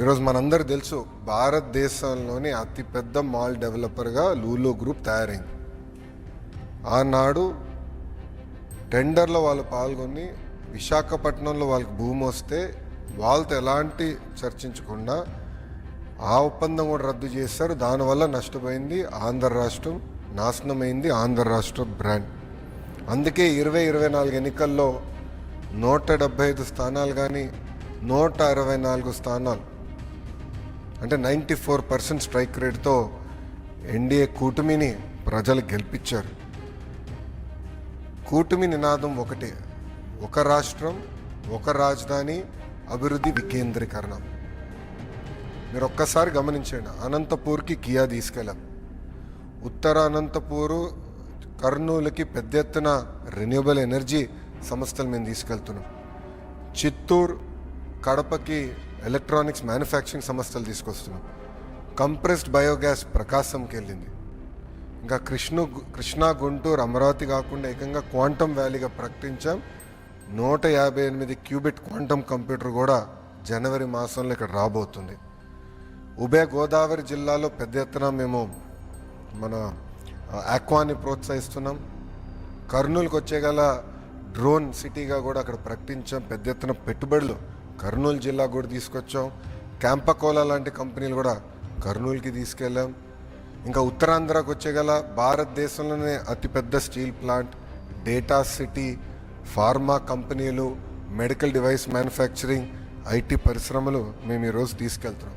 ఈరోజు మనందరూ తెలుసు భారతదేశంలోని అతిపెద్ద మాల్ డెవలపర్గా లూలో గ్రూప్ తయారైంది. ఆనాడు టెండర్లో వాళ్ళు పాల్గొని విశాఖపట్నంలో వాళ్ళకి భూమి వస్తే వాళ్ళతో ఎలాంటి చర్చించకుండా ఆ ఒప్పందం కూడా రద్దు చేశారు. దానివల్ల నష్టపోయింది ఆంధ్ర రాష్ట్రం, నాశనమైంది ఆంధ్ర రాష్ట్ర బ్రాండ్. అందుకే 2024 ఎన్నికల్లో 175 స్థానాలు కానీ 124 స్థానాలు అంటే 94% స్ట్రైక్ రేట్తో ఎన్డీఏ కూటమిని ప్రజలు గెలిపించారు. కూటమి నినాదం ఒకటే, ఒక రాష్ట్రం, ఒక రాజధాని, అభివృద్ధి వికేంద్రీకరణ. మీరు ఒక్కసారి గమనించండి, అనంతపూర్కి కియా తీసుకెళ్ళాం, ఉత్తర అనంతపూరు కర్నూలుకి పెద్ద ఎత్తున రెన్యూబుల్ ఎనర్జీ సంస్థలు మేము తీసుకెళ్తున్నాం. చిత్తూరు కడపకి ఎలక్ట్రానిక్స్ మ్యానుఫ్యాక్చరింగ్ సంస్థలు తీసుకొస్తున్నాం. కంప్రెస్డ్ బయోగ్యాస్ ప్రకాశంకి వెళ్ళింది. ఇంకా కృష్ణా గుంటూరు అమరావతి కాకుండా ఏకంగా క్వాంటమ్ వ్యాలీగా ప్రకటించాం. 158 క్యూబిట్ క్వాంటమ్ కంప్యూటర్ కూడా జనవరి మాసంలో ఇక్కడ రాబోతుంది. ఉభయ గోదావరి జిల్లాలో పెద్ద ఎత్తున మేము మన ఆక్వాని ప్రోత్సహిస్తున్నాం. కర్నూలుకి వచ్చేగల డ్రోన్ సిటీగా కూడా అక్కడ ప్రకటించాం. పెద్ద ఎత్తున పెట్టుబడులు కర్నూలు జిల్లా కూడా తీసుకొచ్చాం. క్యాంపకోలా లాంటి కంపెనీలు కూడా కర్నూలుకి తీసుకెళ్ళాం. ఇంకా ఉత్తరాంధ్రకు వచ్చేగల భారతదేశంలోనే అతిపెద్ద steel plant, data city, pharma కంపెనీలు, మెడికల్ డివైస్ మ్యానుఫ్యాక్చరింగ్, ఐటీ పరిశ్రమలు మేము ఈరోజు తీసుకెళ్తున్నాం.